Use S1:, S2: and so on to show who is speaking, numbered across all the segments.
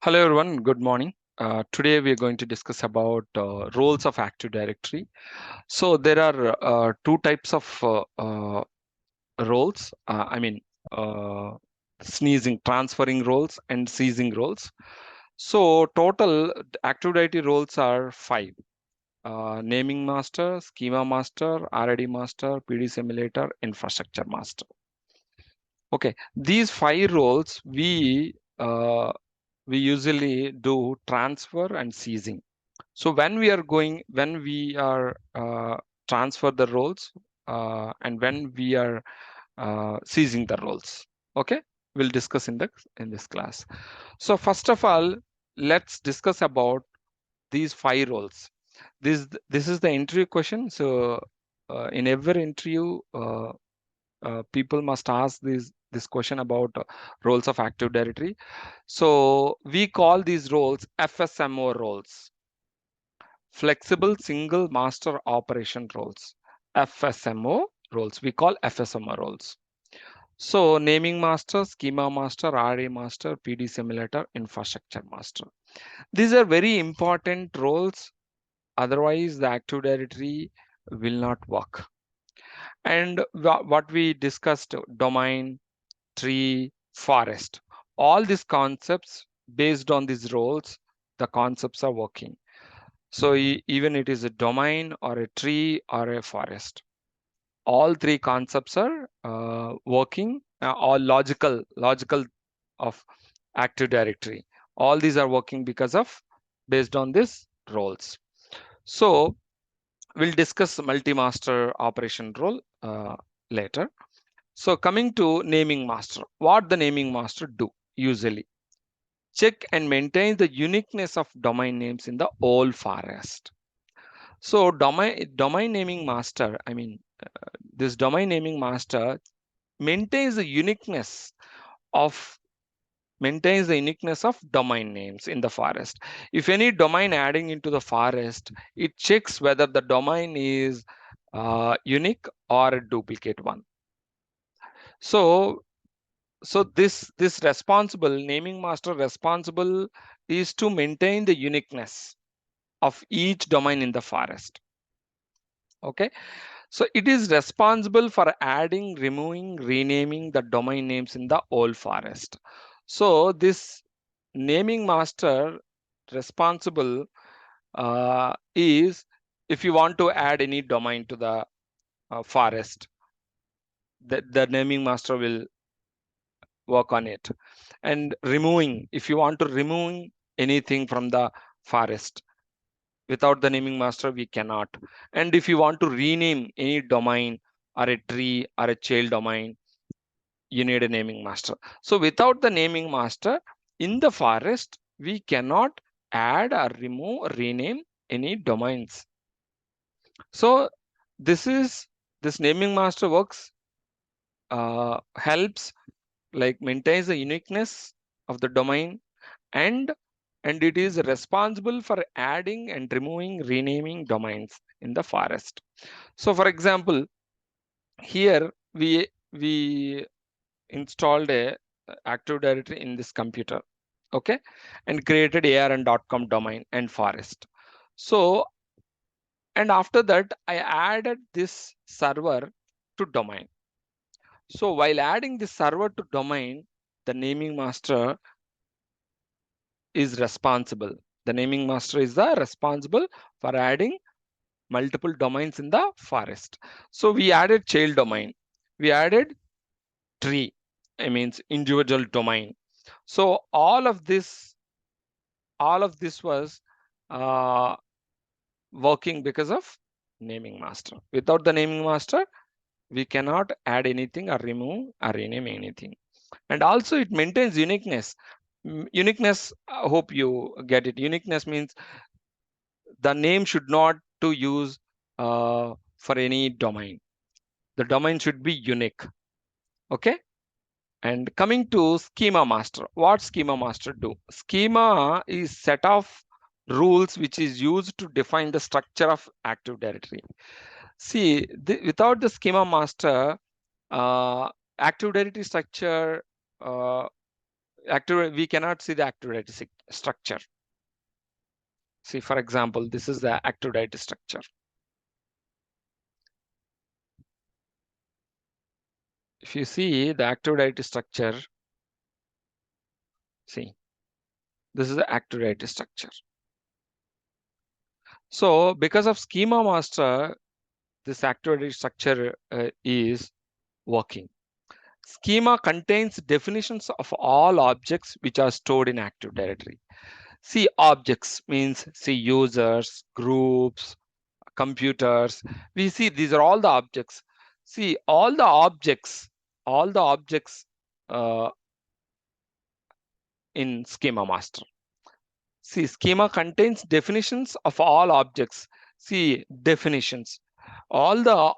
S1: Hello everyone, good morning. Today we are going to discuss about roles of Active Directory. So there are two types of roles. Uh, sneezing, transferring roles and seizing roles. So total Active Directory roles are five. Naming master, schema master, RID master, PDC emulator, infrastructure master. Okay, these five roles we usually do transfer and seizing. So when we are transfer the roles and when we are seizing the roles. Okay, we'll discuss in this class. So first of all, let's discuss about these five roles. This is the interview question. So in every interview, people must ask this question about roles of Active Directory. So we call these roles FSMO roles, flexible single master operation roles. FSMO roles. We call FSMO roles. So naming master, schema master, RA master, PD simulator, infrastructure master. These are very important roles. Otherwise, the Active Directory will not work. And what we discussed, domain, tree, forest, all these concepts based on these roles, the concepts are working. So even it is a domain or a tree or a forest, all three concepts are working, all logical of Active Directory. All these are working because of based on these roles. So we'll discuss multi-master operation role later. So coming to naming master, what the naming master do usually? Check and maintain the uniqueness of domain names in the whole forest. So domain naming master, this domain naming master maintains the uniqueness of domain names in the forest. If any domain adding into the forest, it checks whether the domain is unique or a duplicate one. So this responsible naming master responsible is to maintain the uniqueness of each domain in the forest. Okay, so it is responsible for adding, removing, renaming the domain names in the whole forest. So this naming master responsible is if you want to add any domain to the forest, the naming master will work on it. And removing, if you want to remove anything from the forest, without the naming master we cannot. And if you want to rename any domain or a tree or a child domain, you need a naming master. So without the naming master in the forest, we cannot add or remove or rename any domains. So this naming master works, helps like maintains the uniqueness of the domain, and it is responsible for adding and removing, renaming domains in the forest. So for example, here we installed a Active Directory in this computer, okay, and created arn.com domain and forest. So and after that I added this server to domain. So while adding this server to domain, the naming master is responsible. The naming master is the responsible for adding multiple domains in the forest. So we added child domain, we added tree, I means individual domain. So all of this was uh, working because of naming master. Without the naming master, we cannot add anything or remove or rename anything. And also it maintains uniqueness. Uniqueness, I hope you get it. Uniqueness means the name should not to use for any domain. The domain should be unique. Okay. And coming to schema master, what schema master do? Schema is set of rules which is used to define the structure of Active Directory. See, without the schema master, Active Directory structure, we cannot see the Active Directory structure. See, for example, this is the active directory structure. If you see the active directory structure, see, this is the active directory structure. So because of Schema Master, this active directory structure is working. Schema contains definitions of all objects which are stored in active directory. See, objects means see users, groups, computers. We see these are all the objects. See, all the objects uh, in Schema Master. See, schema contains definitions of all objects. See, definitions. All the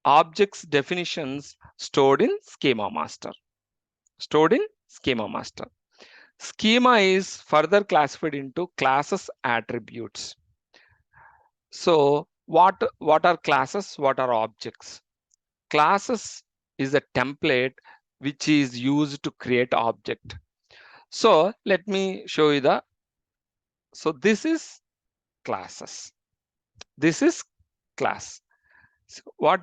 S1: objects definitions stored in Schema Master. Stored in Schema Master. Schema is further classified into classes attributes. So what are classes? What are objects? Classes is a template which is used to create object. So let me show you the. So this is classes. This is class. So what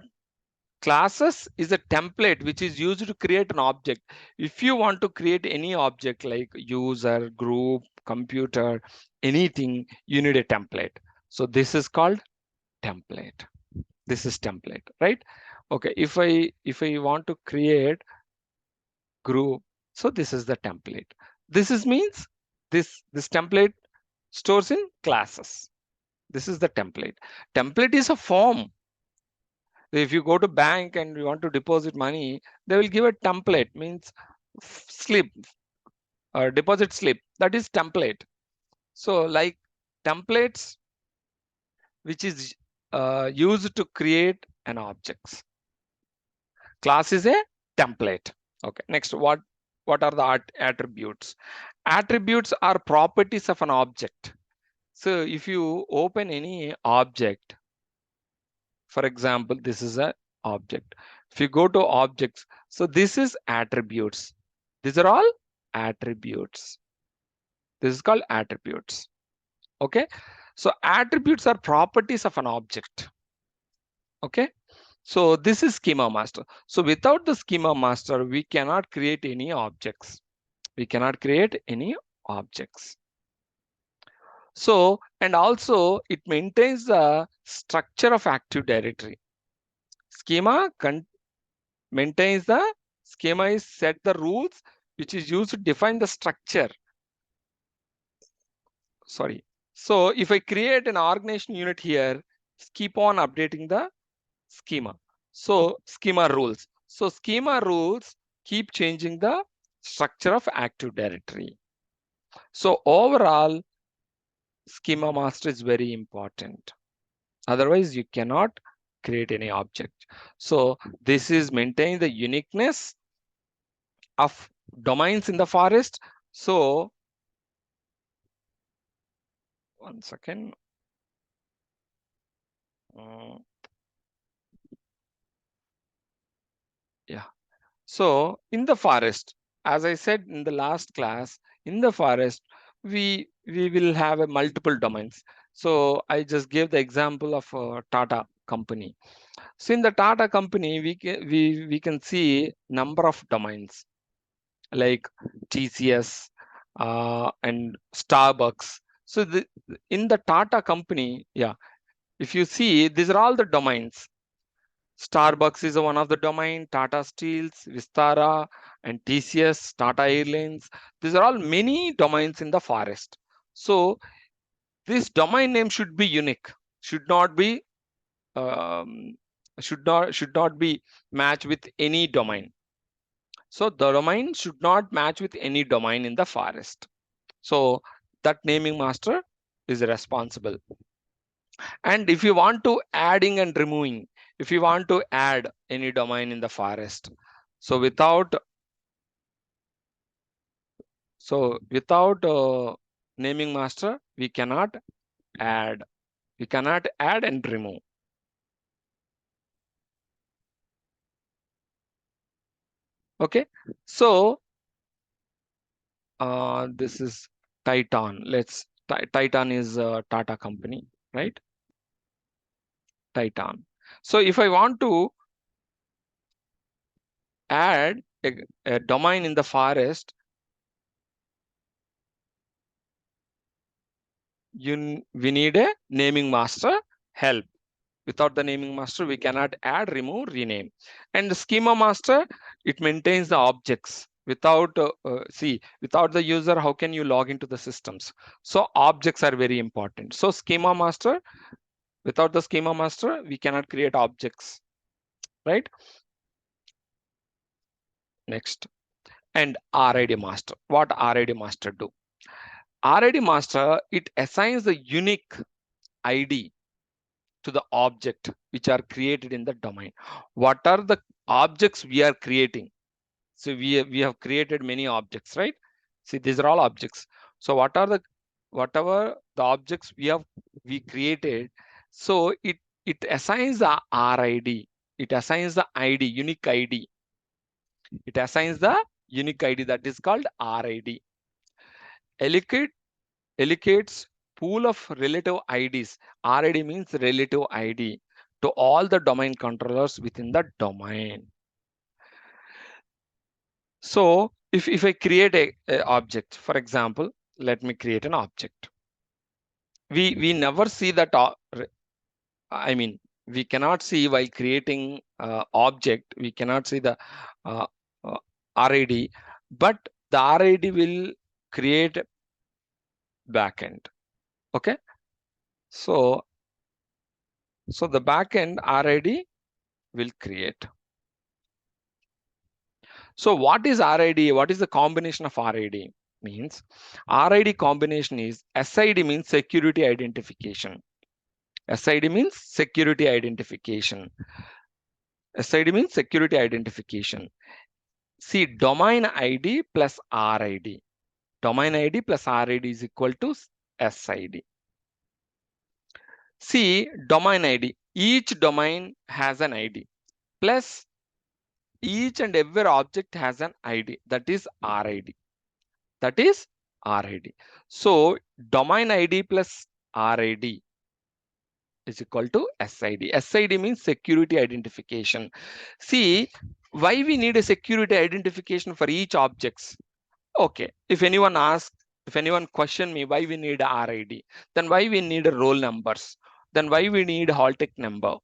S1: classes is a template which is used to create an object. If you want to create any object like user, group, computer, anything, you need a template. So this is called template. This is template, right? Okay, if I want to create group, so this is the template. This is means this template stores in classes. This is the template. Template is a form. If you go to bank and you want to deposit money, they will give a template, means slip, deposit slip. That is template. So like templates, which is used to create an objects. Class is a template. Okay. Next, what are the attributes? Attributes are properties of an object. So if you open any object, for example, this is a object. If you go to objects, so this is attributes. These are all attributes. This is called attributes. Okay. So attributes are properties of an object. Okay. So this is Schema Master. So without the Schema Master, we cannot create any objects. We cannot create any objects. So, and also it maintains the structure of active directory. Schema maintains the schema is set the rules which is used to define the structure. Sorry. So if I create an organization unit here, keep on updating the schema. So schema rules. So schema rules keep changing the structure of active directory. So overall, Schema Master is very important. Otherwise, you cannot create any object. So this is maintain the uniqueness of domains in the forest. So one second. Yeah. So in the forest, as I said in the last class, in the forest, we will have a multiple domains. So I just gave the example of Tata company. So in the Tata company, we can see number of domains like TCS and Starbucks. So in the Tata company, yeah, if you see, these are all the domains. Starbucks is one of the domain, Tata Steels, Vistara, and TCS, Tata Airlines. These are all many domains in the forest. So this domain name should be unique, should not be um, should not be matched with any domain. So the domain should not match with any domain in the forest. So that naming master is responsible. And if you want to adding and removing, if you want to add any domain in the forest, so without naming master, we cannot add. We cannot add and remove. Okay. So this is Titan. Titan is a Tata company, right? Titan. So if I want to add a domain in the forest, we need a naming master help. Without the naming master, we cannot add, remove, rename. And the schema master, it maintains the objects. Without without the user, how can you log into the systems? So objects are very important. So schema master, without the schema master, we cannot create objects, right? Next, and RID master. What RID master do? RID master, it assigns the unique ID to the object which are created in the domain. What are the objects we are creating? So we have created many objects, right? See, these are all objects. So whatever the objects we created, so it assigns the RID. It assigns the ID, unique ID. It assigns the unique ID that is called RID. Allocates pool of relative IDs. RID means relative ID to all the domain controllers within the domain. So if I create a object, for example, let me create an object. We never see that. I mean, we cannot see while creating object. We cannot see the uh, uh, RID, but the RID will create backend. Okay, so the backend RID will create. So what is RID? What is the combination of RID? Means RID combination is SID means security identification. SID means security identification. SID means security identification. See, domain ID plus RID. Domain ID plus RID is equal to SID. See, domain ID. Each domain has an ID plus each and every object has an ID, that is RID. That is RID. So domain ID plus RID is equal to SID. SID means security identification. See, why we need a security identification for each objects? Okay, if anyone question me why we need a RID, then why we need a roll numbers, then why we need hall tick number?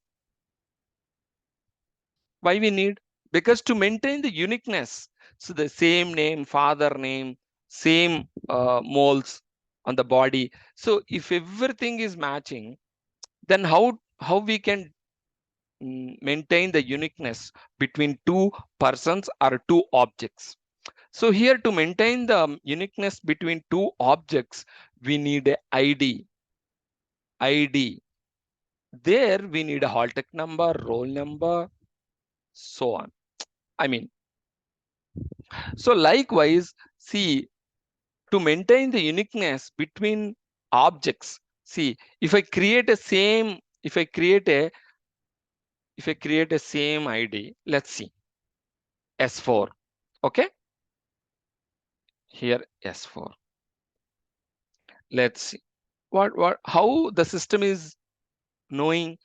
S1: Why we need? Because to maintain the uniqueness, so the same name, father name, same moles on the body. So if everything is matching, then how we can maintain the uniqueness between two persons or two objects? So here, to maintain the uniqueness between two objects, we need a ID. There we need a hall tick number, roll number, so on. I mean, so likewise, see, to maintain the uniqueness between objects, see, if I create a same ID, let's see, S4, okay, here S4. Let's see how the system is knowing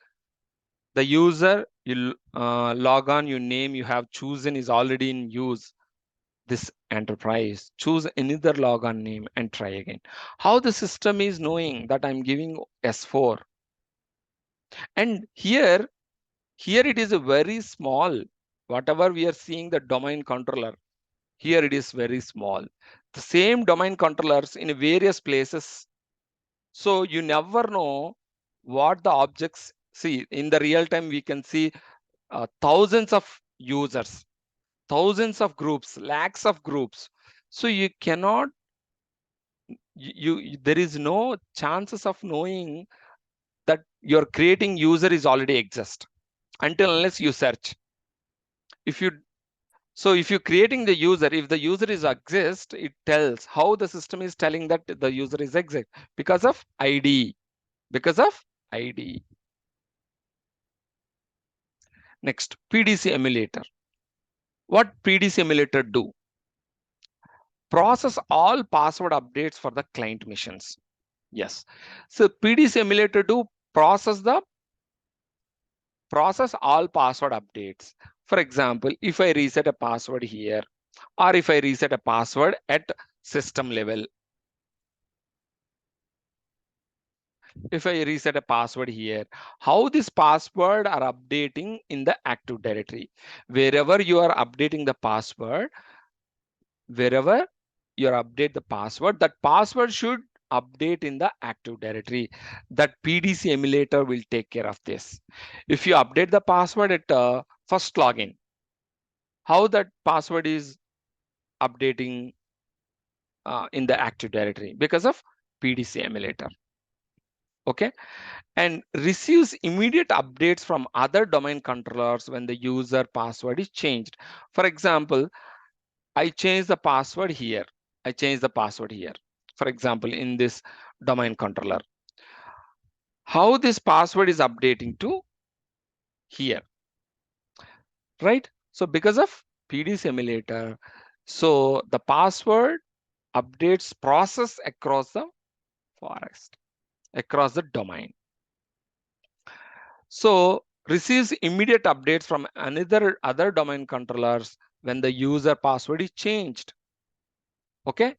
S1: the user. You log on, your name you have chosen is already in use. This enterprise, choose another logon name and try again. How the system is knowing that I'm giving S4? And here it is a very small, whatever we are seeing the domain controller, here it is very small. The same domain controllers in various places. So you never know what the objects, see, in the real time, we can see thousands of users, thousands of groups, lakhs of groups. So you cannot, there is no chances of knowing that your creating user is already exist until unless you search. If you're creating the user, if the user is exist, it tells how the system is telling that the user is exist because of ID. Because of ID. Next, PDC Emulator. What PDC Emulator do? process all password updates for the client missions. Yes. So PDC Emulator do process all password updates. For example, if I reset a password here, or if I reset a password at system level, if I reset a password here, how this password are updating in the Active Directory. Wherever you are updating the password, wherever you update the password, that password should update in the Active Directory. That PDC Emulator will take care of this. If you update the password at first login, how that password is updating in the Active Directory? Because of PDC Emulator. Okay. And receives immediate updates from other domain controllers when the user password is changed. For example, I change the password here. I change the password here. For example, in this domain controller, how this password is updating to here, right? So because of PDC Emulator, so the password updates process across the forest, across the domain. So receives immediate updates from other domain controllers when the user password is changed. Okay,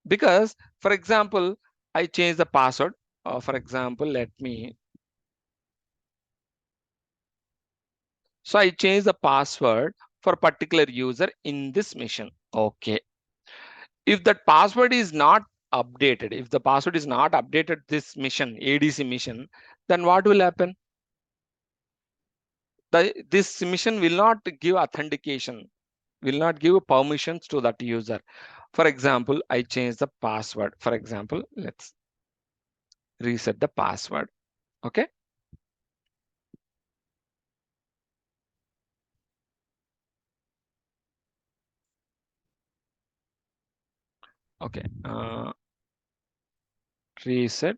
S1: because for example, I change the password. For example, so I change the password for particular user in this mission. Okay, if that password is not updated, if the password is not updated this mission, ADC mission, then what will happen? This mission will not give authentication, will not give permissions to that user. For example, I change the password. For example, let's reset the password. Okay. Okay. Reset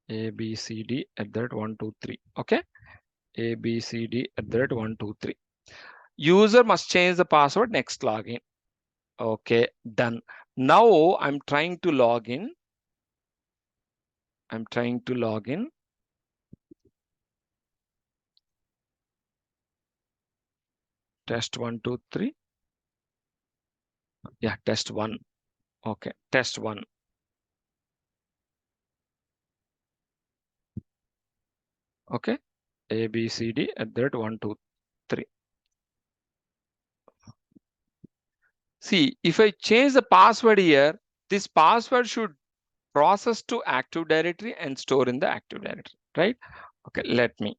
S1: ABCD at that 123. Okay. ABCD at that 123. User must change the password next login. Okay, done. Now I'm trying to log in. I'm trying to log in. Test 123. Yeah, test 1. Okay, test 1. Okay, ABCD at that 123. See, if I change the password here, this password should process to Active Directory and store in the Active Directory, right? Okay, let me.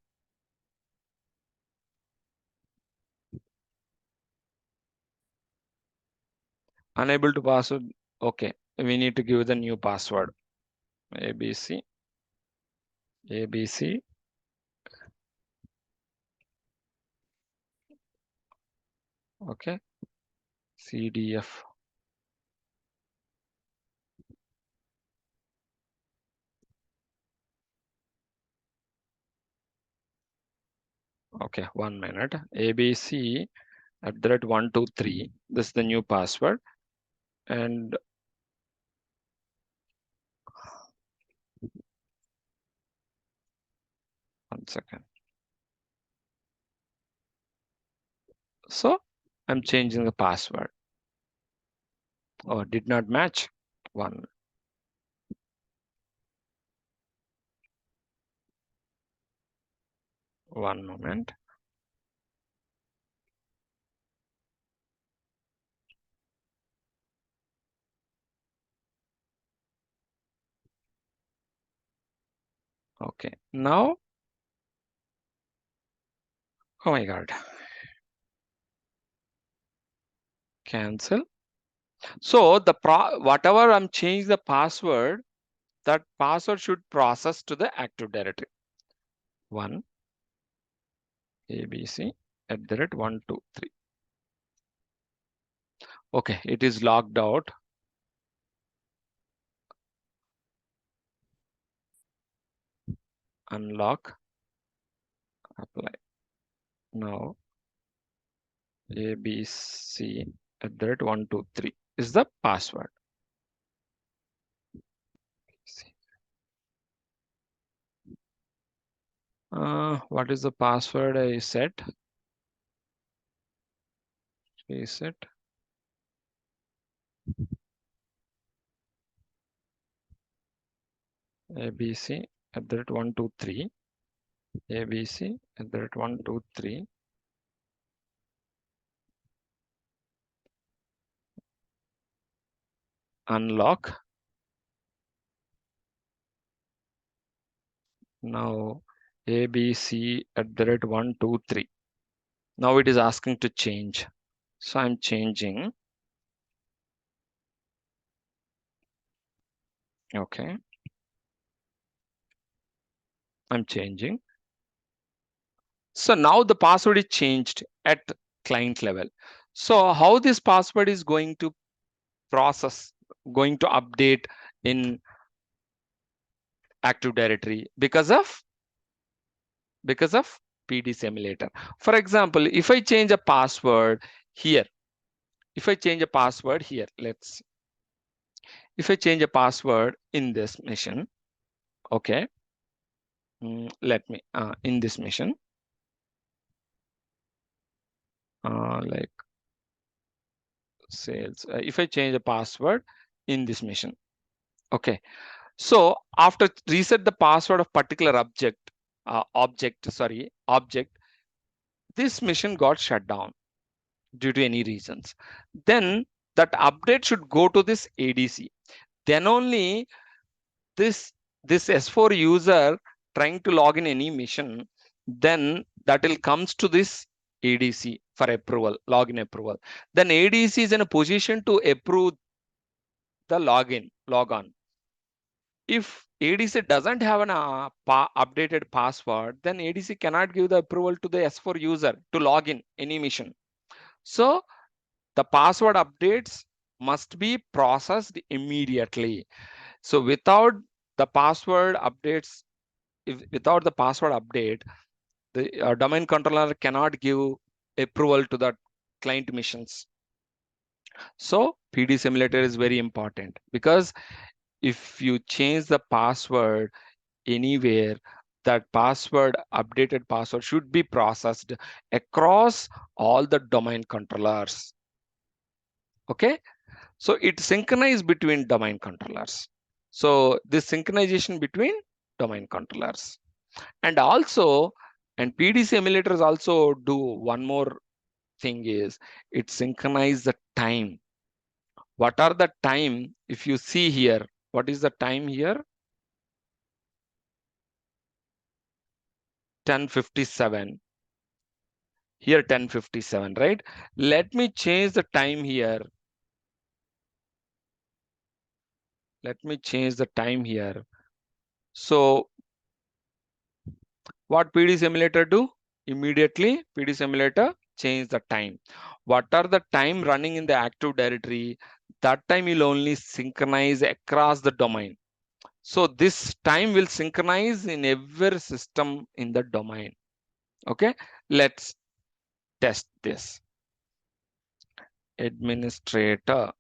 S1: Unable to password. Okay, we need to give the new password. ABC. ABC. Okay, CDF. Okay, 1 minute. ABC at the rate 123. This is the new password. And 1 second. So I'm changing the password. Oh, did not match. One moment. Okay, now, oh my God. Cancel. So the whatever I'm changing the password, that password should process to the Active Directory. 1 ABC at the rate 123. Okay, it is logged out. Unlock, apply. Now abc@123 is the password. What is the password I set? Reset. abc@123. abc@123. Unlock. Now abc@123. Now it is asking to change. So I'm changing. Okay. I'm changing. So now the password is changed at client level. So how this password is going to process, going to update in Active Directory because of PDC Emulator. For example, if I change a password here, if I change a password here, if I change a password in this mission, okay, let me in this mission, like sales. If I change a password in this mission, okay. So after reset the password of particular object, this mission got shut down due to any reasons. Then that update should go to this ADC. Then only this S4 user trying to log in any mission, then that will comes to this ADC for approval, login approval. Then ADC is in a position to approve the logon. If ADC doesn't have an updated password, then ADC cannot give the approval to the S4 user to log in any mission. So the password updates must be processed immediately. So without the password updates, without the password update, the domain controller cannot give approval to the client missions. So PDC Emulator is very important because if you change the password anywhere, that updated password should be processed across all the domain controllers. Okay, so it synchronizes between domain controllers. So this synchronization between domain controllers, and also, and PDC emulators also do one more thing is it synchronize the time. What are the time? If you see here, what is the time here? 10:57. Here 10:57, right? Let me change the time here. Let me change the time here. So what PDC emulator do? Immediately PDC emulator change the time. What are the time running in the Active Directory? That time will only synchronize across the domain. So this time will synchronize in every system in the domain. Okay, let's test this. Administrator.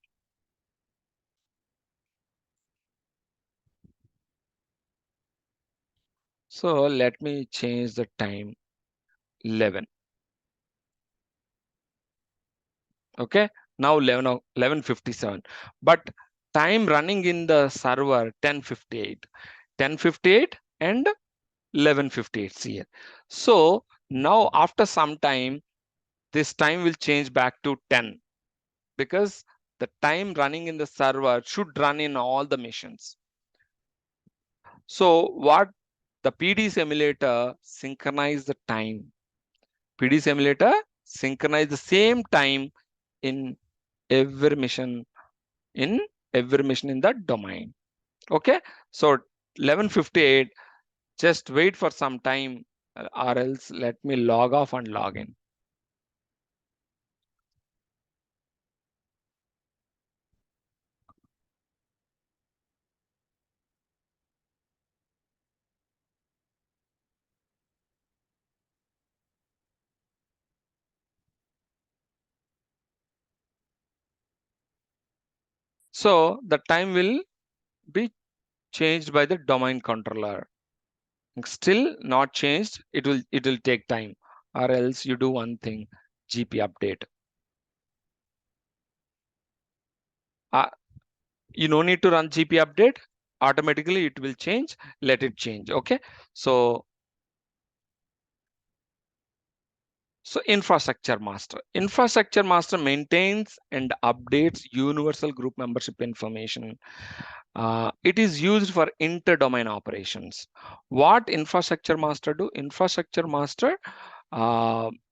S1: So let me change the time 11. Okay, now 11:57. But time running in the server 10:58. 10:58 and 11:58 here. So now after some time, this time will change back to 10 because the time running in the server should run in all the missions. So what the PDC emulator synchronize the time. PDC emulator synchronize the same time in every mission in that domain. Okay, so 11:58, just wait for some time or else let me log off and log in. So the time will be changed by the domain controller. Still not changed, it will take time, or else you do one thing, GP update. You no need to run GP update, automatically it will change, let it change. Okay, so infrastructure master maintains and updates universal group membership information. It is used for inter-domain operations. What infrastructure master do? Infrastructure master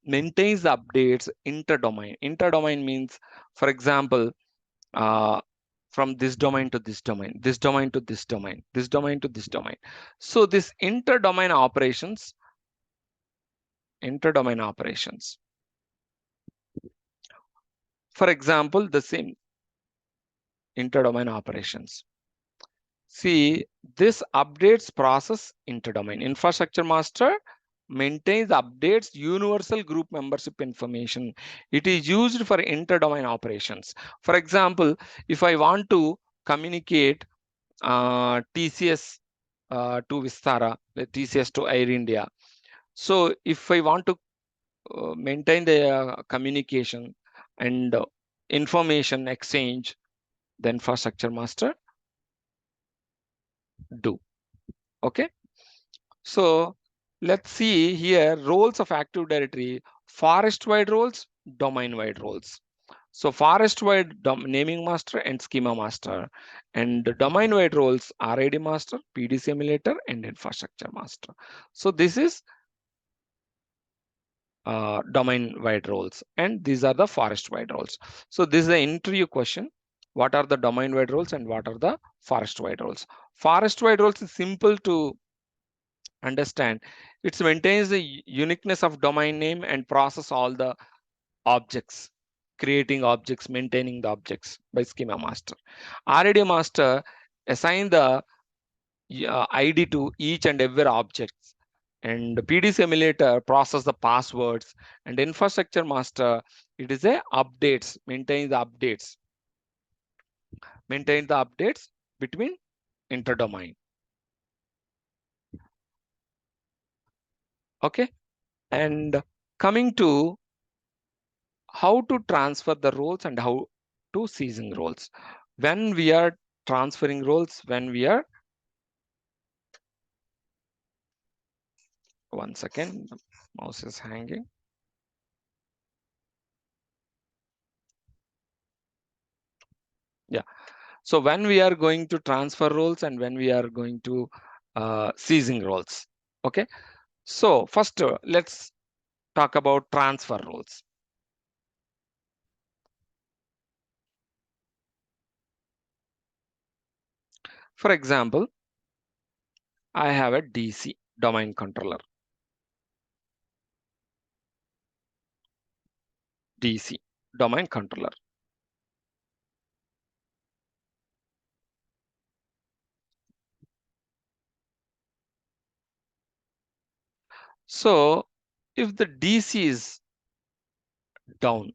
S1: maintains the updates inter-domain. Inter-domain means, for example, from this domain to this domain, this domain to this domain, this domain to this domain. So this inter-domain operations, for example, the same inter-domain operations. See, this updates process interdomain. Infrastructure master maintains, updates universal group membership information. It is used for interdomain operations. For example, if I want to communicate TCS to Vistara, TCS to Air India. So if I want to maintain the communication and information exchange, the infrastructure master do. Okay, so let's see here roles of Active Directory: forest wide roles, domain wide roles. So forest wide naming master and schema master, and the domain wide roles RID master, PDC emulator, and infrastructure master. So this is domain wide roles, and these are the forest wide roles. So this is the interview question: what are the domain wide roles and what are the forest wide roles? Forest wide roles is simple to understand. It maintains the uniqueness of domain name and process all the objects, creating objects, maintaining the objects by schema master. RID master assign the ID to each and every object, and PDC emulator process the passwords, and infrastructure master, it is a updates, maintain the updates between interdomain. Okay, and coming to how to transfer the roles and how to ceasing roles. When we are transferring roles, when we are, one second, the mouse is hanging. Yeah, so when we are going to transfer roles and when we are going to ceasing roles. Okay, so first let's talk about transfer roles. For example, I have a DC domain controller. DC domain controller. So if the DC is down,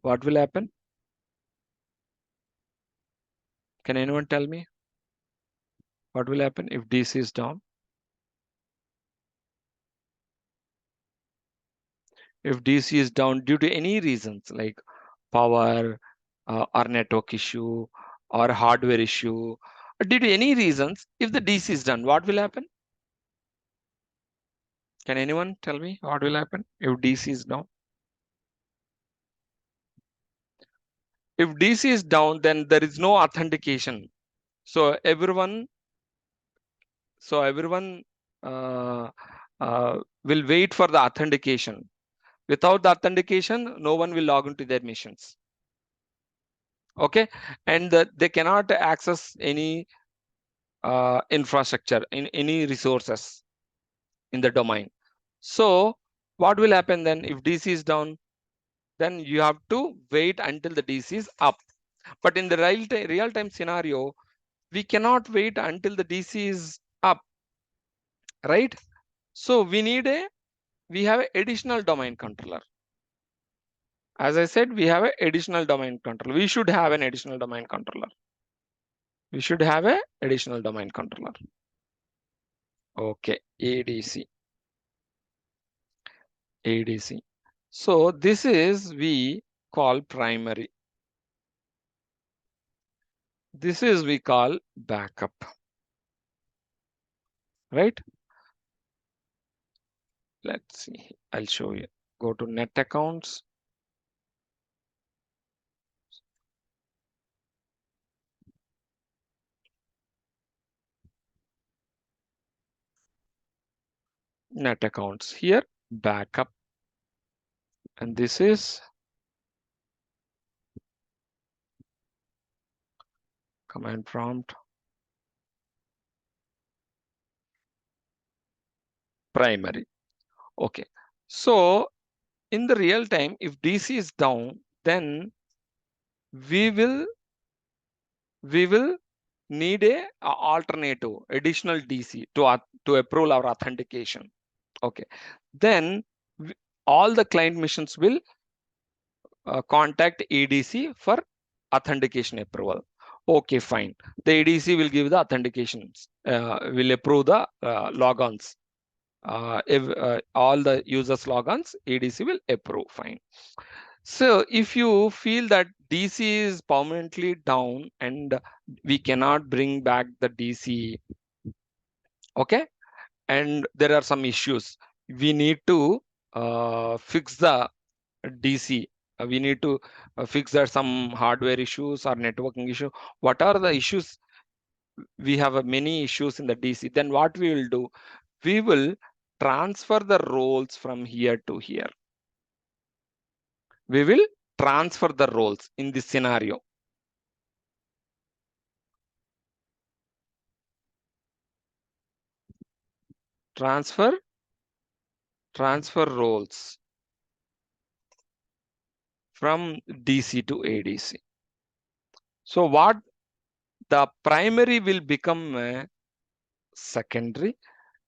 S1: what will happen? Can anyone tell me what will happen if DC is down? If DC is down due to any reasons like power or network issue or hardware issue, due to any reasons, if the DC is down, what will happen? Can anyone tell me what will happen if DC is down? If DC is down, then there is no authentication. So everyone uh, will wait for the authentication. Without the authentication, no one will log into their missions. Okay, and they cannot access any infrastructure in any resources in the domain. So what will happen then if DC is down? Then you have to wait until the DC is up. But in the real time scenario, we cannot wait until the DC is up, right? So we have an additional domain controller. As I said, we have an additional domain controller. We should have an additional domain controller. We should have an additional domain controller. Okay, ADC. ADC. So this is we call primary. This is we call backup. Right? Let's see. I'll show you. Go to net accounts. Net accounts here, backup. And this is command prompt primary. Okay. So in the real time, if DC is down, then we will need a alternative additional DC to approve our authentication. Okay. Then all the client missions will contact ADC for authentication approval. Okay, fine. The ADC will give the authentications, will approve the logons. If all the users logons, ADC will approve. Fine. So if you feel that DC is permanently down and we cannot bring back the DC, okay, and there are some issues, we need to fix the DC. We need to fix that some hardware issues or networking issue. What are the issues? We have many issues in the DC. Then what we will do? We will transfer the roles from here to here. We will transfer the roles in this scenario. Transfer roles from DC to ADC. So what the primary will become a secondary.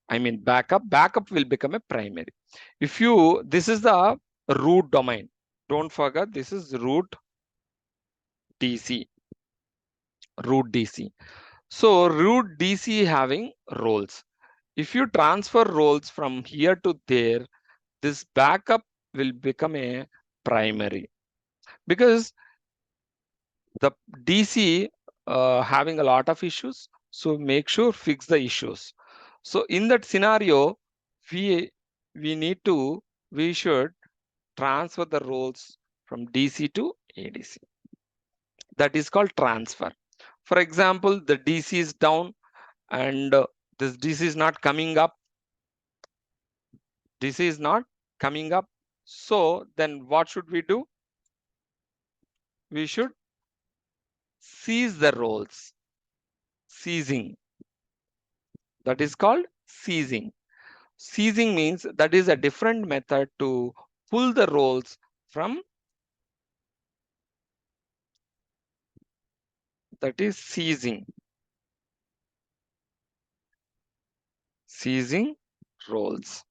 S1: I mean backup will become a primary. If you, this is the root domain. Don't forget, this is root DC. Root DC. So root DC having roles. If you transfer roles from here to there, this backup will become a primary, because the DC having a lot of issues. So make sure fix the issues. So in that scenario, we should transfer the roles from DC to ADC. That is called transfer. For example, the DC is down and this DC is not coming up. DC is not coming up. So then what should we do? We should seize the roles. Seizing. That is called seizing. Seizing means that is a different method to pull the roles from, that is seizing. Seizing roles.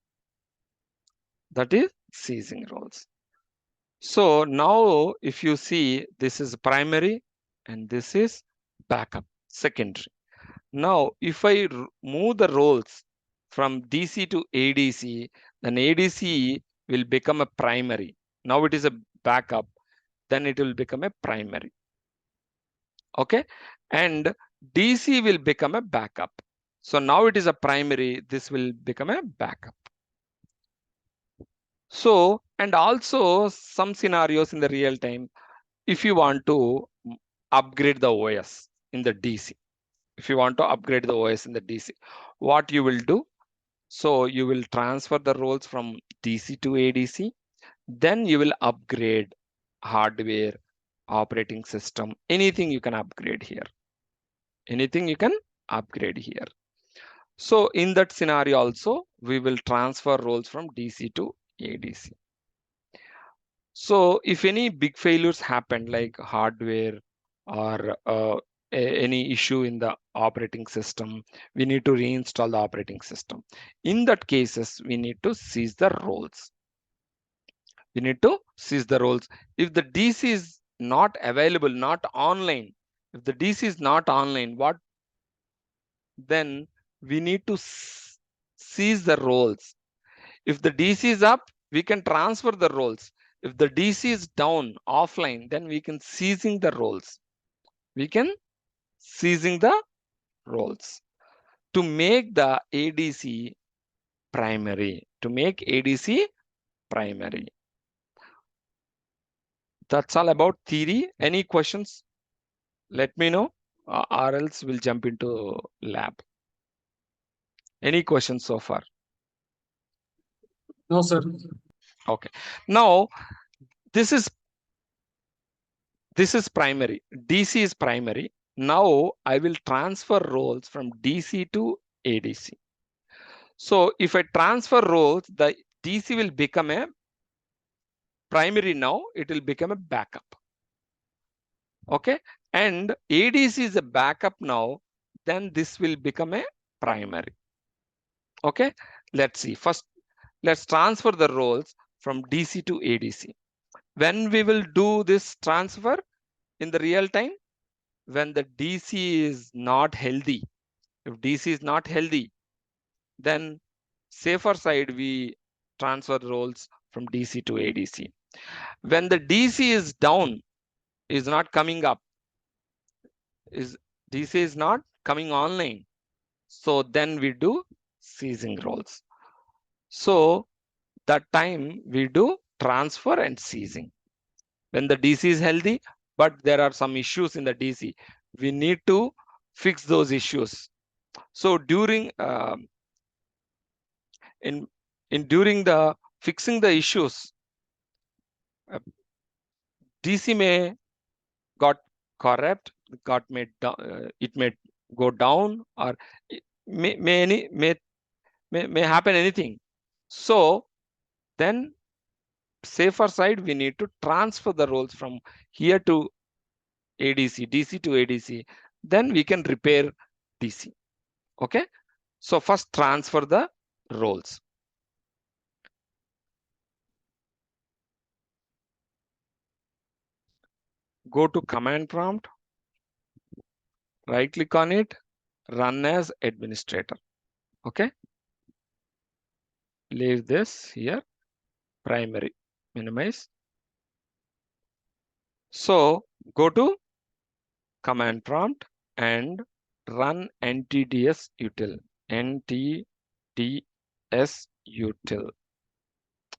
S1: That is seizing roles. So now if you see, this is primary and this is backup, secondary. Now if I move the roles from DC to ADC, then ADC will become a primary. Now it is a backup, then it will become a primary. Okay, and DC will become a backup. So now it is a primary, this will become a backup. So, and also some scenarios in the real time, if you want to upgrade the OS in the DC, if you want to upgrade the OS in the DC, what you will do? So you will transfer the roles from DC to ADC, then you will upgrade hardware, operating system, anything you can upgrade here. Anything you can upgrade here. So in that scenario also, we will transfer roles from DC to ADC. So if any big failures happen, like hardware or any issue in the operating system, we need to reinstall the operating system. In that cases, we need to seize the roles. We need to seize the roles. If the DC is not available, not online, if the DC is not online, what then we need to seize the roles. If the DC is up, we can transfer the roles. If the DC is down, offline, then we can seizing the roles. We can seizing the roles to make the ADC primary. To make ADC primary. That's all about theory. Any questions? Let me know, or else we'll jump into lab. Any questions so far?
S2: No, sir.
S1: Okay. Now this is primary. DC is primary. Now I will transfer roles from DC to ADC. So if I transfer roles, the DC will become a primary. Now it will become a backup. Okay, and ADC is a backup now, then this will become a primary. Okay, let's see. First, let's transfer the roles from DC to ADC. When we will do this transfer in the real time, when the DC is not healthy. If DC is not healthy, then safer side we transfer roles from DC to ADC. When the DC is down, is not coming up, is DC is not coming online, so then we do seizing roles. So that time we do transfer and seizing. When the DC is healthy, but there are some issues in the DC, we need to fix those issues. So during during the fixing the issues, DC may got corrupt, got made it may go down, or it may happen anything. So then safer side, we need to transfer the roles from here to ADC, DC to ADC. Then we can repair DC. Okay. So first transfer the roles. Go to command prompt, right click on it, run as administrator. Okay. Leave this here, primary, minimize. So go to command prompt and run ntds util, ntds util,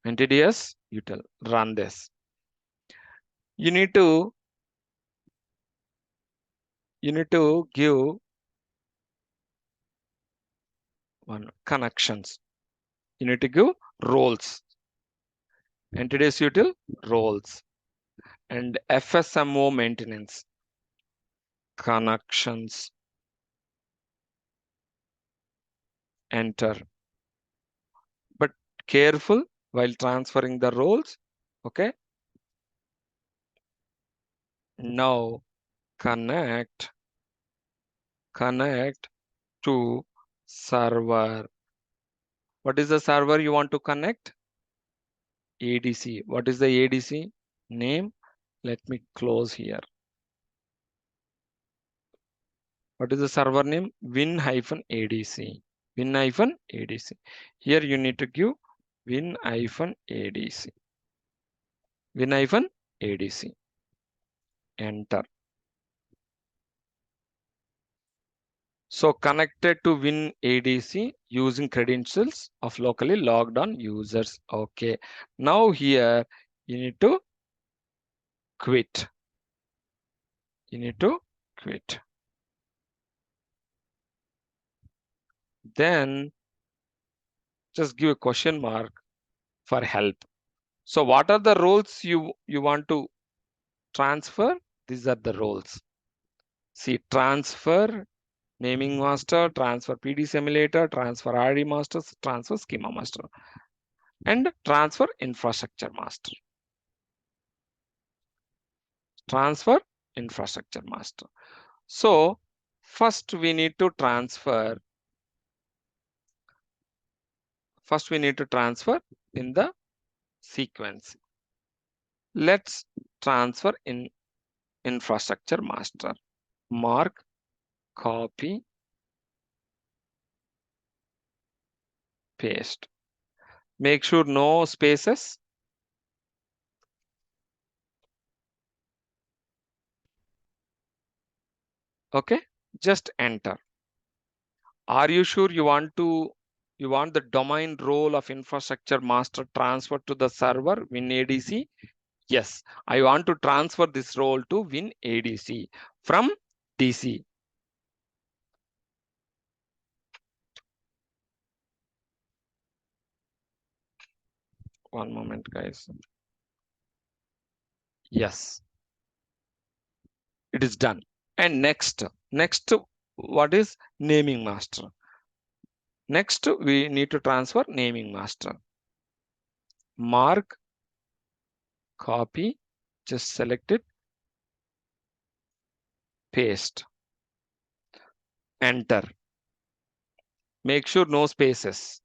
S1: ntds util, run this. You need to give one connections. You need to give roles, ntds util roles, and FSMO maintenance connections. Enter. But careful while transferring the roles. Okay. Now connect to server. What is the server you want to connect? ADC. What is the ADC name? Let me close here. What is the server name? Win-ADC. Win-ADC. Here you need to give Win-ADC. Win-ADC. Enter. So connected to Win-ADC using credentials of locally logged on users. Okay. Now here you need to quit. You need to quit. Then just give a question mark for help. So what are the roles you want to transfer? These are the roles. See, transfer naming master, transfer PDC Emulator, transfer RD master, transfer Schema Master, and transfer infrastructure master. Transfer infrastructure master. So first we need to transfer. First we need to transfer in the sequence. Let's transfer in infrastructure master. Mark, copy, paste. Make sure no spaces. Okay, just enter. Are you sure you want the domain role of infrastructure master transfer to the server WinADC? Yes, I want to transfer this role to WinADC from DC. One moment, guys. Yes, it is done. And next, what is naming master? Next, we need to transfer naming master. Mark, copy, just select it, paste, enter. Make sure no spaces.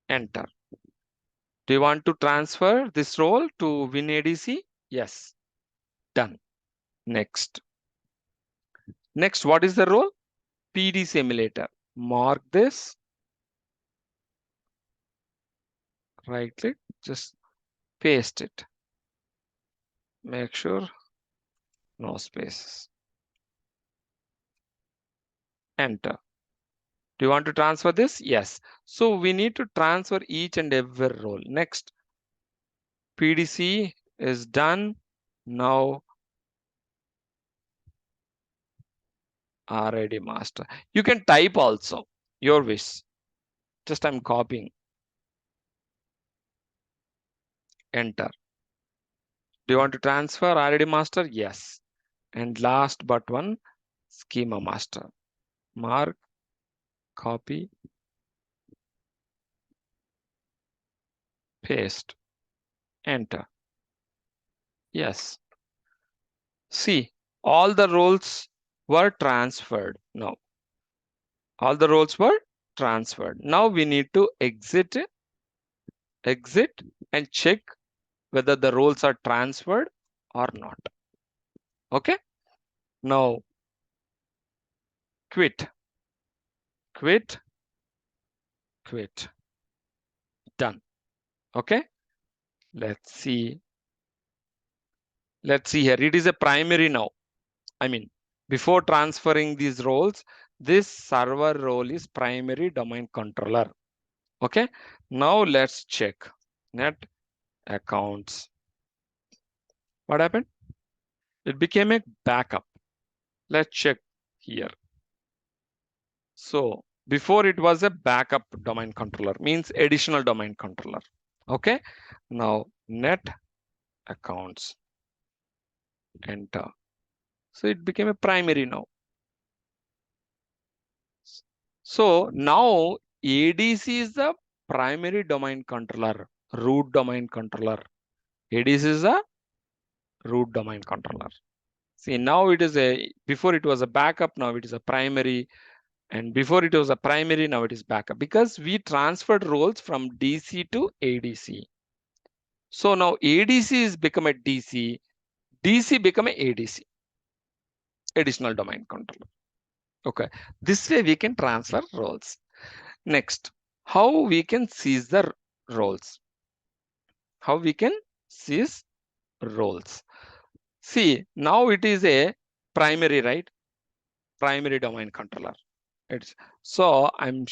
S1: Enter. Do you want to transfer this role to WinADC? Yes, done. Next. Next, what is the role? PDC Emulator. Mark this. Right click, just paste it. Make sure no spaces. Enter. Do you want to transfer this? Yes. So we need to transfer each and every role. Next, PDC is done. Now, RID master. You can type also, your wish. Just I'm copying. Enter. Do you want to transfer RID master? Yes. And last but one, schema master. Mark, copy, paste, enter. Yes. See, all the roles were transferred. Now, all the roles were transferred. Now we need to exit and check whether the roles are transferred or not. Okay. Now, quit. Done. Okay. Let's see. Let's see here. It is a primary now. I mean, before transferring these roles, this server role is primary domain controller. Okay. Now let's check net accounts. What happened? It became a backup. Let's check here. So before it was a backup domain controller, means additional domain controller. Okay. Now net accounts. Enter. So it became a primary now. So now ADC is the primary domain controller, root domain controller. ADC is a root domain controller. See, now it is before it was a backup, now it is a primary. And before it was a primary, now it is backup because we transferred roles from DC to ADC. So now ADC is become a DC, DC become a ADC, additional domain controller. Okay, this way we can transfer roles. Next, how we can seize the roles? How we can seize roles? See, now it is a primary, right? Primary domain controller. So I'm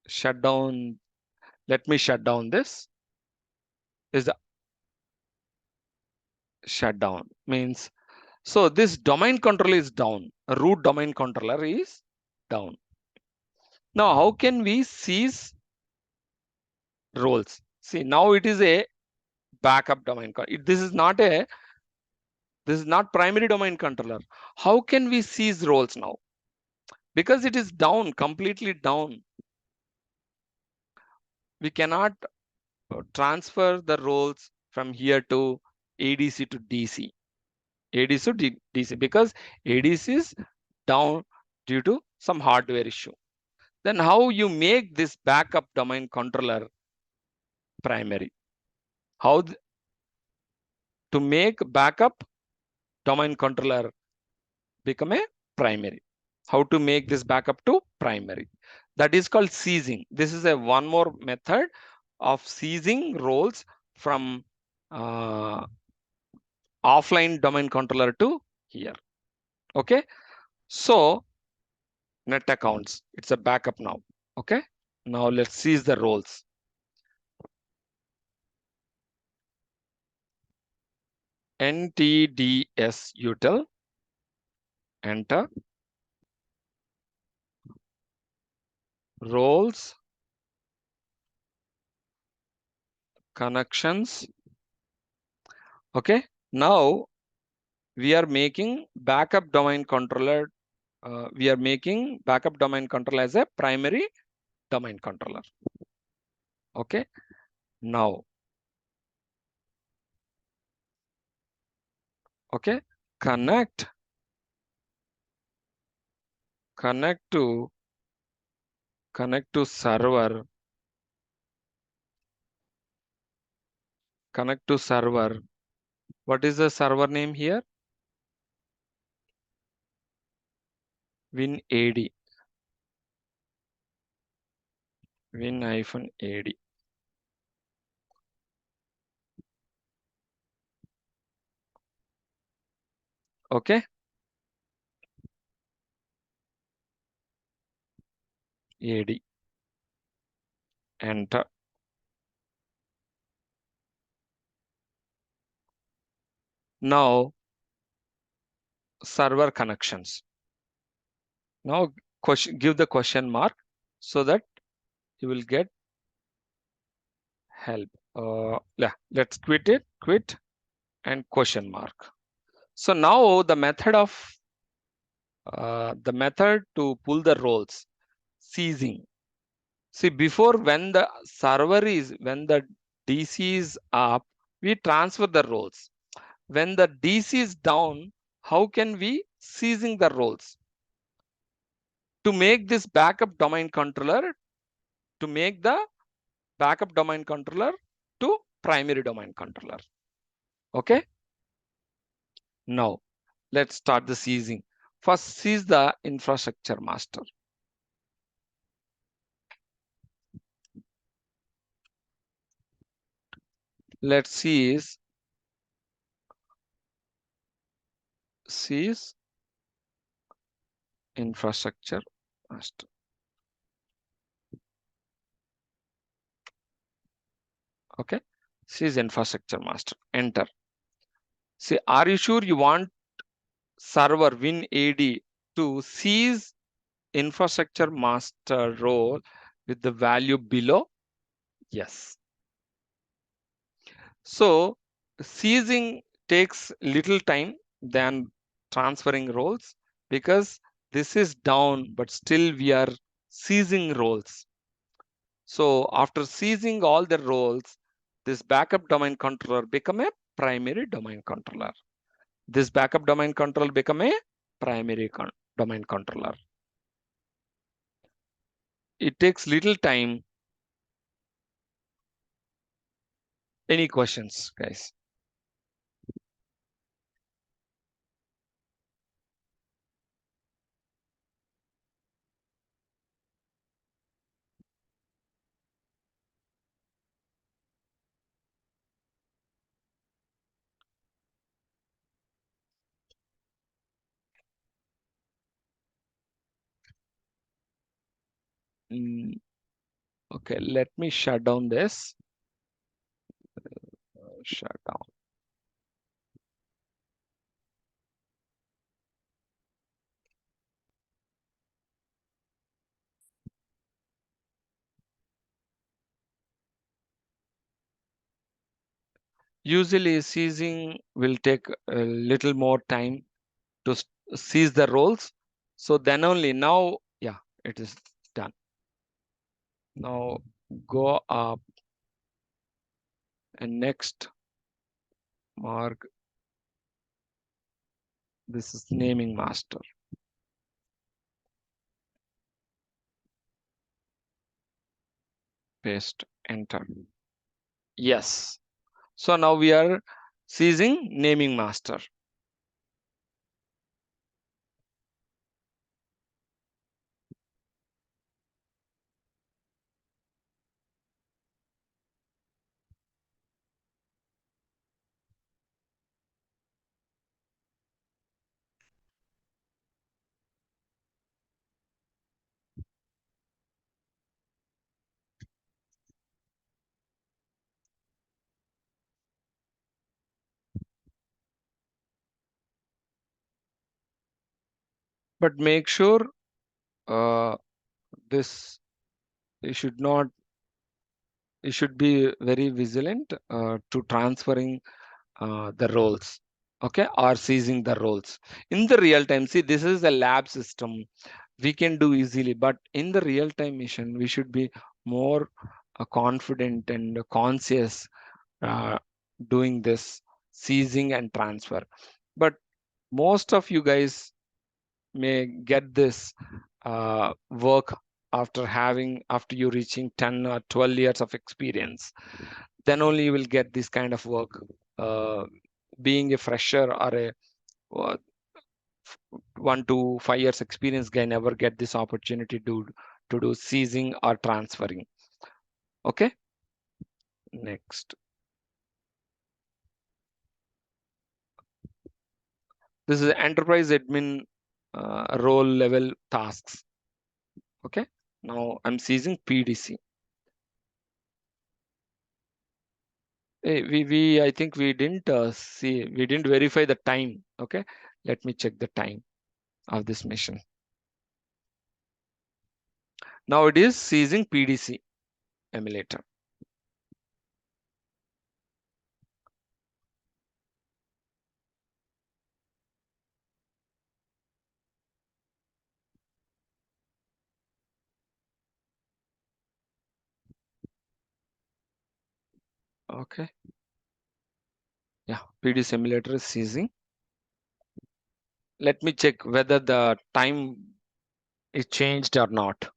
S1: shut down. Let me shut down this. Is the shutdown means so this domain controller is down. Root domain controller is down. Now, how can we seize roles? See, now it is a backup domain controller. This is not primary domain controller. How can we seize roles now? Because it is down, completely down. We cannot transfer the roles from here to ADC to DC. ADC to DC because ADC is down due to some hardware issue. Then how you make this backup domain controller primary? How to make backup domain controller become a primary? How to make this backup to primary? That is called ceasing. This is a one more method of ceasing roles from offline domain controller to here. Okay, so net accounts, it's a backup now. Okay, now let's cease the roles. NTDS util, enter, roles, connections. Okay, now we are making backup domain controller. We are making backup domain controller as a primary domain controller. Okay, now, okay, connect to server, connect to server. What is the server name here? WinAD, Win-AD. Okay, AD, enter. Now server connections. Now give the question mark so that you will get help. Yeah, let's quit and question mark. So now the method to pull the roles, ceasing. See, before when the DC is up, we transfer the roles. When the DC is down, how can we ceasing the roles? To make this backup domain controller, to make the backup domain controller to primary domain controller. Okay. Now let's start the ceasing. First, seize the infrastructure master. Let's seize infrastructure master. Okay, seize infrastructure master. Enter. See, are you sure you want server WinAD to seize infrastructure master role with the value below? Yes. So seizing takes little time than transferring roles because this is down, but still we are seizing roles. So after seizing all the roles, this backup domain controller become a primary domain controller. This backup domain controller become a primary domain controller. It takes little time. Any questions, guys? Okay, let me shut down this. Shut down. Usually seizing will take a little more time to seize the roles. So then only now, yeah, it is done. Now go up and next mark. This is naming master. paste, enter. Yes. So now we are seizing naming master. But make sure this you should not you should be very vigilant to transferring the roles, okay, or seizing the roles in the real time. See, this is a lab system, we can do easily, but in the real time mission we should be more confident and conscious uh, doing this seizing and transfer. But most of you guys may get this work after you reaching 10 or 12 years of experience. Then only you will get this kind of work. uh, Being a fresher or a uh, 1 to 5 years experience guy never get this opportunity to do seizing or transferring. Okay, next. This is enterprise admin role level tasks. Okay, now I'm seizing PDC. Hey, I think we didn't we didn't verify the time. Okay, let me check the time of this mission. Now it is seizing PDC emulator. Okay, yeah, PDC emulator is seizing. Let me check whether the time is changed or not.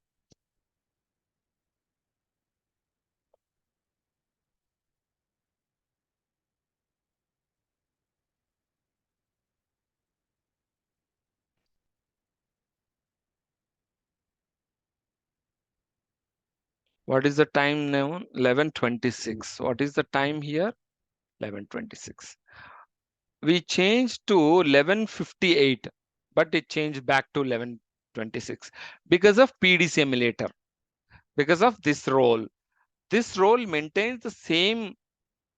S1: What is the time now? 11:26. What is the time here? 11:26. We changed to 11:58, but it changed back to 11:26 because of PDC emulator. Because of this role. This role maintains the same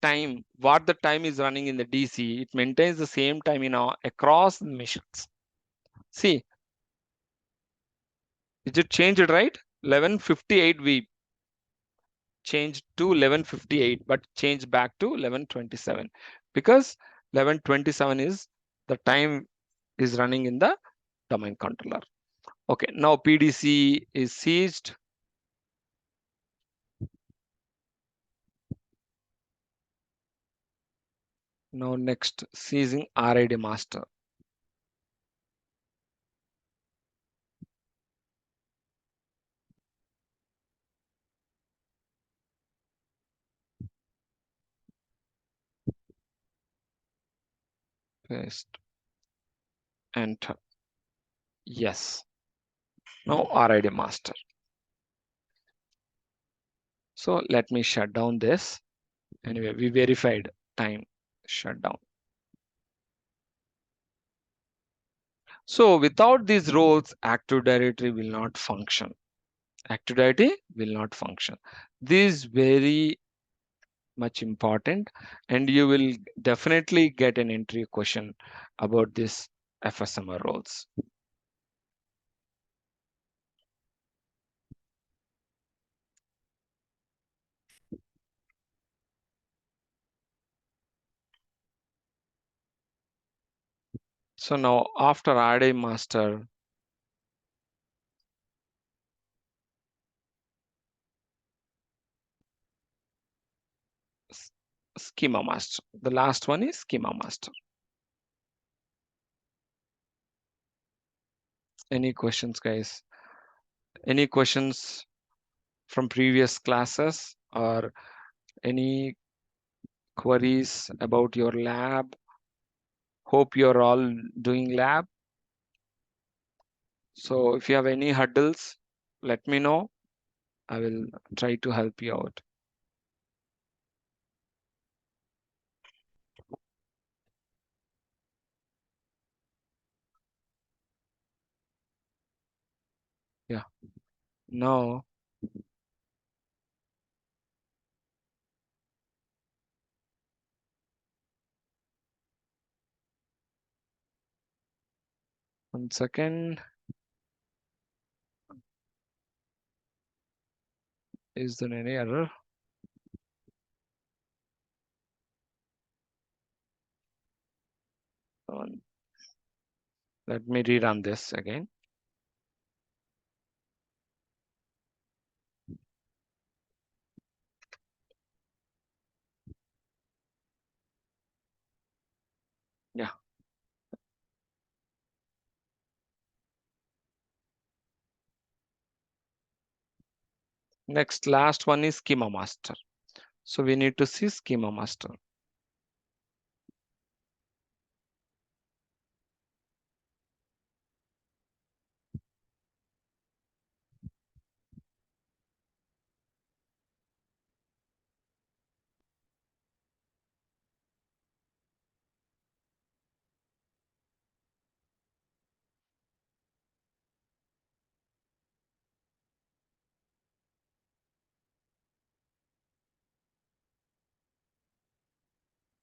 S1: time. What the time is running in the DC, it maintains the same time in across the missions. See, is it changed, right? 11:58 we changed to 11:58, but changed back to 11:27 because 11:27 is the time is running in the domain controller. Okay, now PDC is seized. Now next, seizing RID master. Paste, enter. Yes. Now RID master. So let me shut down this. Anyway, we verified time shutdown. So without these roles, Active Directory will not function. Active Directory will not function. This is very much important, and you will definitely get an entry question about this FSMO roles. So now after RID master, Schema Master. The last one is Schema Master. Any questions, guys? Any questions from previous classes or any queries about your lab? Hope you're all doing lab. So if you have any hurdles, let me know. I will try to help you out. Yeah. Now, one second. Is there any error? Let me rerun this again. Yeah. Next, last one is Schema Master. So we need to see Schema Master.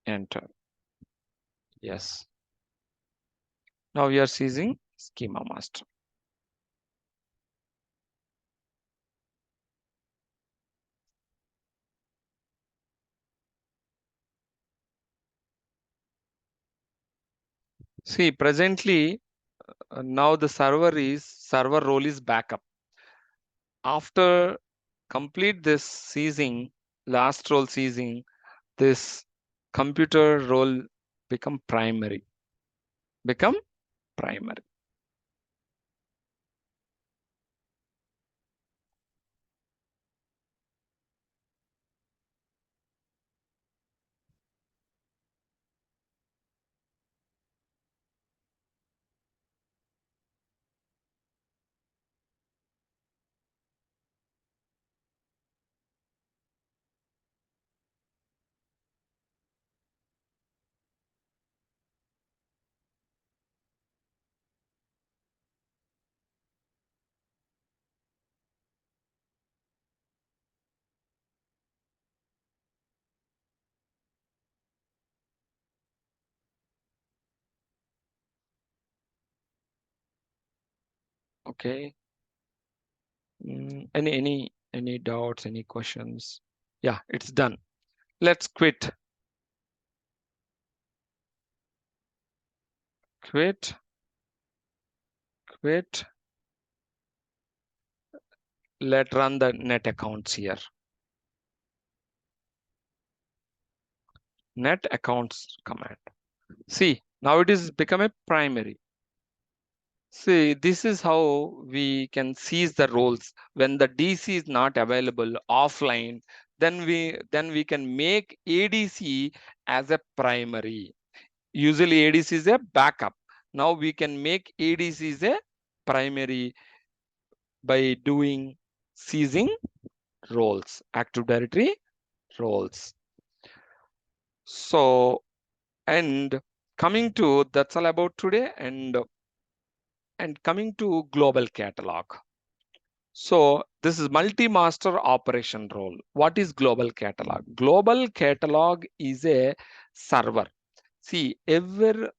S1: Enter. Yes. Now we are seizing Schema Master. See, presently, now the server role is backup. After complete this seizing, last role seizing, this computer role become primary. Become primary. Okay. Any doubts, any questions? Yeah, it's done. Let's quit. Quit. Let run the net accounts here. Net accounts command. See, now it is become a primary. See, this is how we can seize the roles when the DC is not available offline. Then we can make ADC as a primary. Usually ADC is a backup. Now we can make ADC as a primary by doing seizing roles, Active Directory roles. So, and coming to, that's all about today, and coming to global catalog. So this is multi-master operation role. What is global catalog? Global catalog is a server. See, every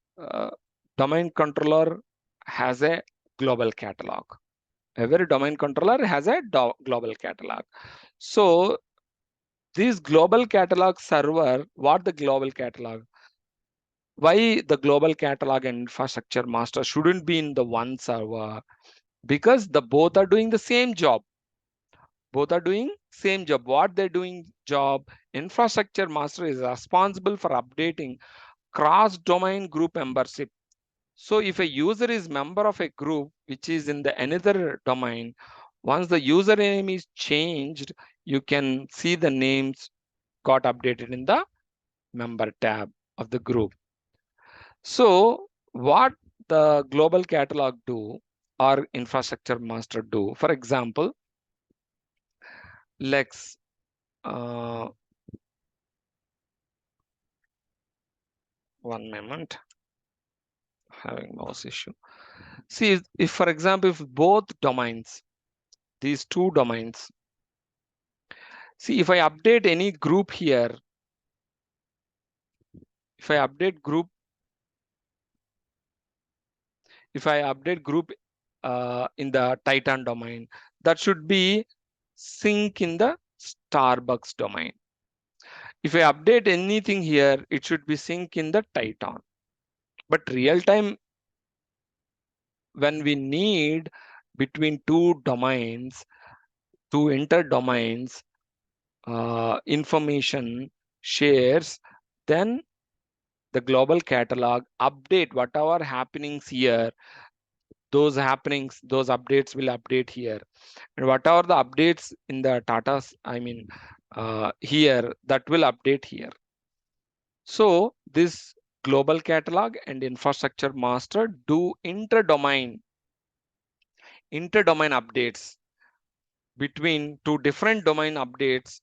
S1: domain controller has a global catalog. Every domain controller has a global catalog. So this global catalog server, what the global catalog? Why the global catalog and infrastructure master shouldn't be in the one server? Because the both are doing the same job. Both are doing same job. What they're doing job, infrastructure master is responsible for updating cross-domain group membership. So if a user is member of a group which is in the another domain, Once the username is changed, you can see the names got updated in the member tab of the group. So what the global catalog do or infrastructure master do, for example, let's one moment, having mouse issue. See, if for example, if both domains, these two domains, see, if I update any group here, if I update group in the Titan domain, that should be sync in the Starbucks domain. If I update anything here, it should be sync in the Titan. But real time, when we need between two domains, two inter domains, information shares, then the global catalog update whatever happenings here, those updates will update here, and whatever the updates in the Tata's, here, that will update here. So this global catalog and infrastructure master do inter-domain updates between two different domain updates,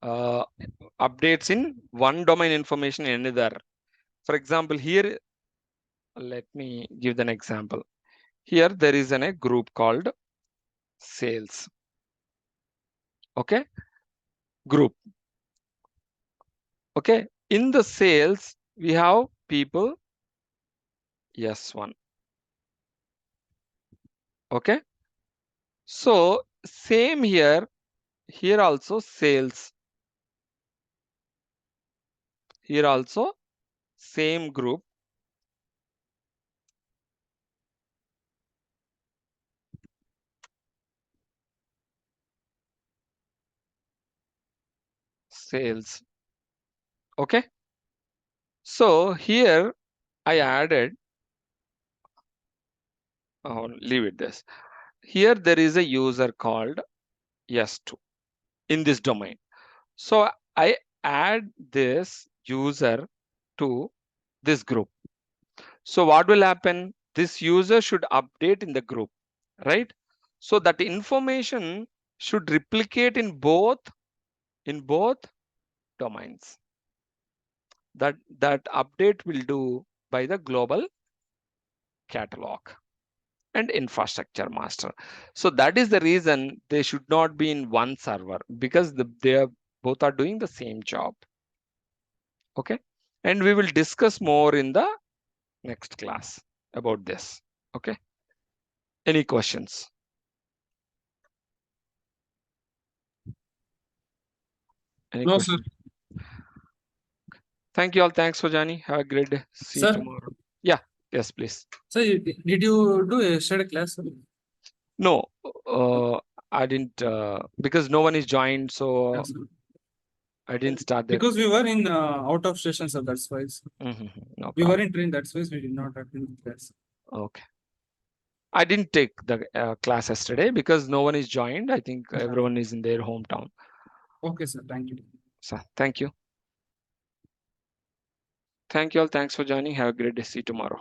S1: updates in one domain information in another. For example, here, let me give an example. Here there is a group called sales. Okay, group. Okay, in the sales we have people S1. Okay, so same here also sales, here also same group, sales. Okay, so here I added, leave it this. Here there is a user called S2 in this domain. So I add this user to this group. So what will happen? This user should update in the group, right? So that information should replicate in both domains. That update will do by the global catalog and infrastructure master. So that is the reason they should not be in one server, because they are both are doing the same job. Okay, and we will discuss more in the next class about this. Okay, any questions? Any
S2: No,
S1: questions?
S2: sir.
S1: Thank you all. Thanks for joining. Have a great day. See you
S2: Sir,
S1: tomorrow. Yeah, yes, please.
S2: sir, did you do a study class, sir?
S1: No, I didn't, because no one is joined, so
S2: Yes, sir.
S1: I didn't start that.
S2: Because we were in out of station, sir. That's why. Sir.
S1: No
S2: We were
S1: problem.
S2: in train. That's why we did not attend the class.
S1: Okay. I didn't take the class yesterday because no one is joined. I think everyone is in their hometown.
S2: Okay, sir. Thank you.
S1: So thank you. Thank you all. Thanks for joining. Have a great day. See you tomorrow.